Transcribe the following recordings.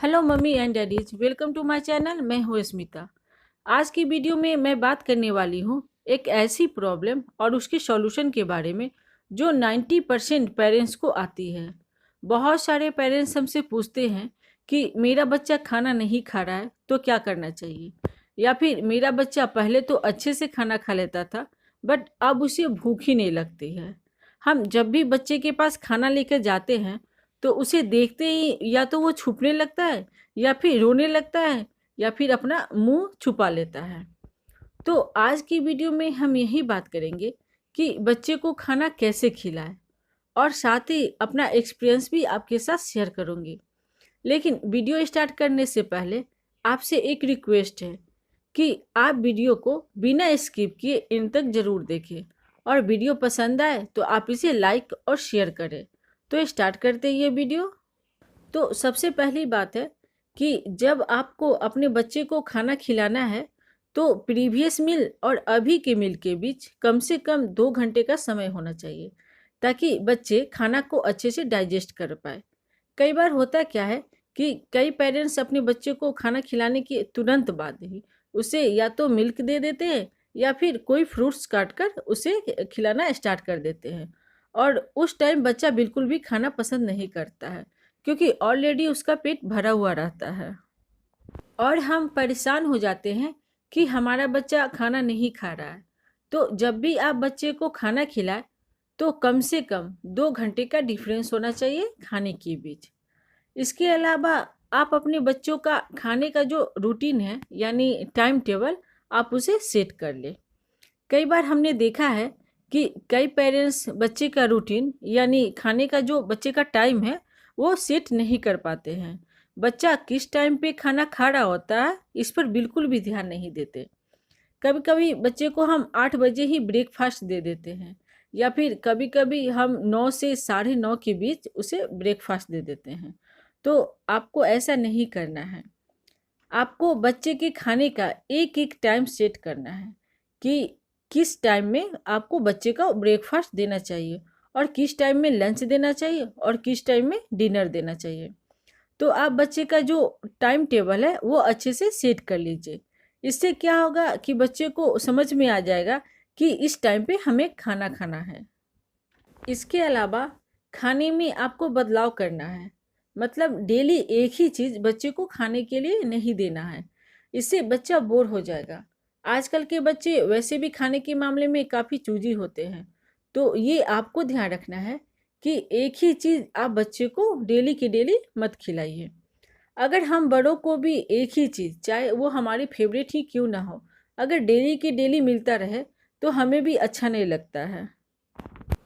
Hello mummy and daddies, welcome to my channel. मैं हूँ स्मिता। आज की वीडियो में मैं बात करने वाली हूँ एक ऐसी प्रॉब्लम और उसके सॉल्यूशन के बारे में जो 90% पेरेंट्स को आती है। बहुत सारे पेरेंट्स हमसे पूछते हैं कि मेरा बच्चा खाना नहीं खा रहा है तो क्या करना चाहिए, या फिर मेरा बच्चा पहले तो अच्छे से खाना खा लेता था बट अब उसे भूख ही नहीं लगती है। हम जब भी बच्चे के पास खाना लेकर जाते हैं तो उसे देखते ही या तो वो छुपने लगता है, या फिर रोने लगता है, या फिर अपना मुंह छुपा लेता है। तो आज की वीडियो में हम यही बात करेंगे कि बच्चे को खाना कैसे खिलाएं, और साथ ही अपना एक्सपीरियंस भी आपके साथ शेयर करूंगी। लेकिन वीडियो स्टार्ट करने से पहले आपसे एक रिक्वेस्ट है कि आप वीडियो को बिना स्किप किए इन तक ज़रूर देखें, और वीडियो पसंद आए तो आप इसे लाइक और शेयर करें। तो स्टार्ट करते हैं ये वीडियो। तो सबसे पहली बात है कि जब आपको अपने बच्चे को खाना खिलाना है तो प्रीवियस मील और अभी के मील के बीच कम से कम 2 घंटे का समय होना चाहिए, ताकि बच्चे खाना को अच्छे से डाइजेस्ट कर पाए। कई बार होता क्या है कि कई पेरेंट्स अपने बच्चे को खाना खिलाने के तुरंत बाद ही उसे या तो मिल्क दे देते हैं, या फिर कोई फ्रूट्स काट कर उसे खिलाना स्टार्ट कर देते हैं। और उस टाइम बच्चा बिल्कुल भी खाना पसंद नहीं करता है, क्योंकि ऑलरेडी उसका पेट भरा हुआ रहता है। और हम परेशान हो जाते हैं कि हमारा बच्चा खाना नहीं खा रहा है। तो जब भी आप बच्चे को खाना खिलाएं तो कम से कम 2 घंटे का डिफरेंस होना चाहिए खाने के बीच। इसके अलावा आप अपने बच्चों का खाने का जो रूटीन है, यानी टाइम टेबल, आप उसे सेट कर लें। कई बार हमने देखा है कि कई पेरेंट्स बच्चे का रूटीन यानी खाने का जो बच्चे का टाइम है वो सेट नहीं कर पाते हैं। बच्चा किस टाइम पे खाना खा रहा होता है इस पर बिल्कुल भी ध्यान नहीं देते। कभी कभी बच्चे को हम 8 बजे ही ब्रेकफास्ट दे देते हैं, या फिर कभी कभी हम 9 से 9:30 के बीच उसे ब्रेकफास्ट दे देते हैं। तो आपको ऐसा नहीं करना है। आपको बच्चे के खाने का एक एक टाइम सेट करना है कि किस टाइम में आपको बच्चे का ब्रेकफास्ट देना चाहिए, और किस टाइम में लंच देना चाहिए, और किस टाइम में डिनर देना चाहिए। तो आप बच्चे का जो टाइम टेबल है वो अच्छे से सेट कर लीजिए। इससे क्या होगा कि बच्चे को समझ में आ जाएगा कि इस टाइम पे हमें खाना खाना है। इसके अलावा खाने में आपको बदलाव करना है, मतलब डेली एक ही चीज़ बच्चे को खाने के लिए नहीं देना है। इससे बच्चा बोर हो जाएगा। आजकल के बच्चे वैसे भी खाने के मामले में काफ़ी चूजी होते हैं। तो ये आपको ध्यान रखना है कि एक ही चीज़ आप बच्चे को डेली की डेली मत खिलाइए। अगर हम बड़ों को भी एक ही चीज़, चाहे वो हमारी फेवरेट ही क्यों ना हो, अगर डेली की डेली मिलता रहे तो हमें भी अच्छा नहीं लगता है।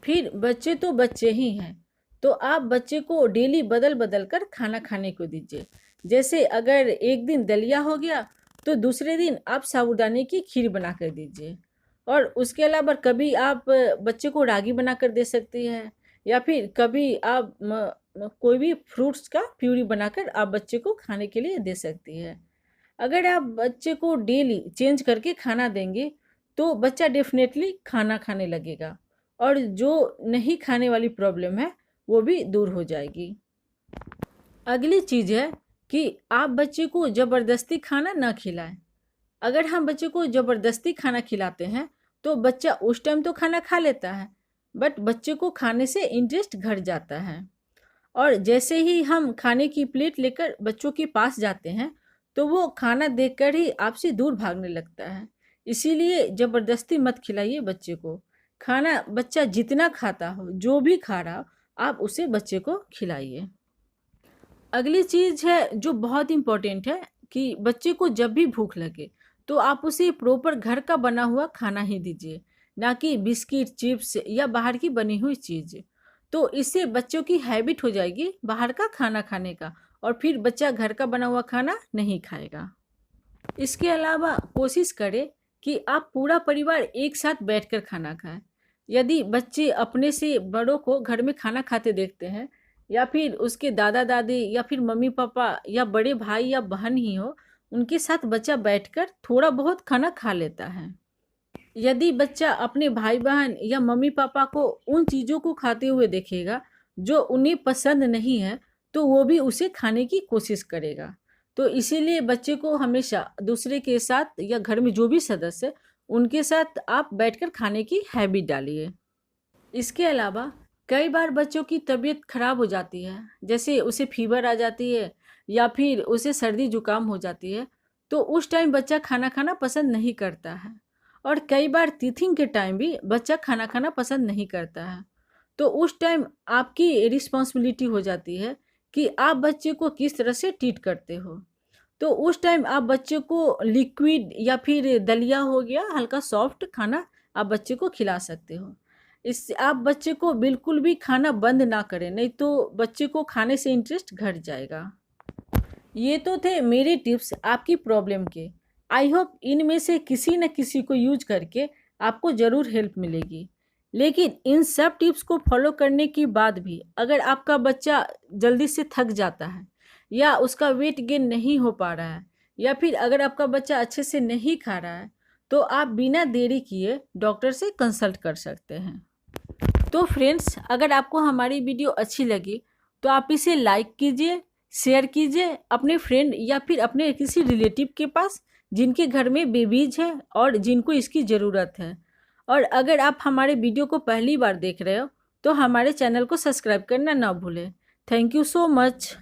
फिर बच्चे तो बच्चे ही हैं, तो आप बच्चे को डेली बदल बदल कर खाना खाने को दीजिए। जैसे अगर एक दिन दलिया हो गया तो दूसरे दिन आप साबूदाने की खीर बना कर दीजिए। और उसके अलावा कभी आप बच्चे को रागी बना कर दे सकती हैं, या फिर कभी आप कोई भी फ्रूट्स का प्यूरी बनाकर आप बच्चे को खाने के लिए दे सकती है। अगर आप बच्चे को डेली चेंज करके खाना देंगे तो बच्चा डेफिनेटली खाना खाने लगेगा, और जो नहीं खाने वाली प्रॉब्लम है वो भी दूर हो जाएगी। अगली चीज़ है कि आप बच्चे को ज़बरदस्ती खाना ना खिलाएं। अगर हम बच्चे को ज़बरदस्ती खाना खिलाते हैं तो बच्चा उस टाइम तो खाना खा लेता है, बट बच्चे को खाने से इंटरेस्ट घट जाता है। और जैसे ही हम खाने की प्लेट लेकर बच्चों के पास जाते हैं तो वो खाना देखकर ही आपसे दूर भागने लगता है। इसीलिए ज़बरदस्ती मत खिलाइए बच्चे को। खाना बच्चा जितना खाता हो, जो भी खा रहा हो, आप उसे बच्चे को खिलाइए। अगली चीज़ है जो बहुत इम्पोर्टेंट है कि बच्चे को जब भी भूख लगे तो आप उसे प्रॉपर घर का बना हुआ खाना ही दीजिए, ना कि बिस्किट, चिप्स या बाहर की बनी हुई चीज़। तो इससे बच्चों की हैबिट हो जाएगी बाहर का खाना खाने का, और फिर बच्चा घर का बना हुआ खाना नहीं खाएगा। इसके अलावा कोशिश करें कि आप पूरा परिवार एक साथ बैठकर खाना खाएं। यदि बच्चे अपने से बड़ों को घर में खाना खाते देखते हैं, या फिर उसके दादा दादी या फिर मम्मी पापा या बड़े भाई या बहन ही हो, उनके साथ बच्चा बैठकर थोड़ा बहुत खाना खा लेता है। यदि बच्चा अपने भाई बहन या मम्मी पापा को उन चीज़ों को खाते हुए देखेगा जो उन्हें पसंद नहीं है, तो वो भी उसे खाने की कोशिश करेगा। तो इसीलिए बच्चे को हमेशा दूसरे के साथ या घर में जो भी सदस्य है, उनके साथ आप बैठकर खाने की हैबिट डालिए। इसके अलावा कई बार बच्चों की तबीयत खराब हो जाती है, जैसे उसे फीवर आ जाती है या फिर उसे सर्दी जुकाम हो जाती है, तो उस टाइम बच्चा खाना खाना पसंद नहीं करता है। और कई बार टीथिंग के टाइम भी बच्चा खाना खाना पसंद नहीं करता है। तो उस टाइम आपकी रिस्पॉन्सिबिलिटी हो जाती है कि आप बच्चे को किस तरह से ट्रीट करते हो। तो उस टाइम आप बच्चे को लिक्विड या फिर दलिया हो गया, हल्का सॉफ्ट खाना आप बच्चे को खिला सकते हो। इससे आप बच्चे को बिल्कुल भी खाना बंद ना करें, नहीं तो बच्चे को खाने से इंटरेस्ट घट जाएगा। ये तो थे मेरे टिप्स आपकी प्रॉब्लम के। आई होप इनमें से किसी न किसी को यूज करके आपको ज़रूर हेल्प मिलेगी। लेकिन इन सब टिप्स को फॉलो करने के बाद भी अगर आपका बच्चा जल्दी से थक जाता है या उसका वेट गेन नहीं हो पा रहा है या फिर अगर आपका बच्चा अच्छे से नहीं खा रहा है, तो आप बिना देरी किए डॉक्टर से कंसल्ट कर सकते हैं। तो फ्रेंड्स, अगर आपको हमारी वीडियो अच्छी लगी तो आप इसे लाइक कीजिए, शेयर कीजिए अपने फ्रेंड या फिर अपने किसी रिलेटिव के पास जिनके घर में बेबीज है और जिनको इसकी ज़रूरत है। और अगर आप हमारे वीडियो को पहली बार देख रहे हो तो हमारे चैनल को सब्सक्राइब करना ना भूलें। Thank you so much.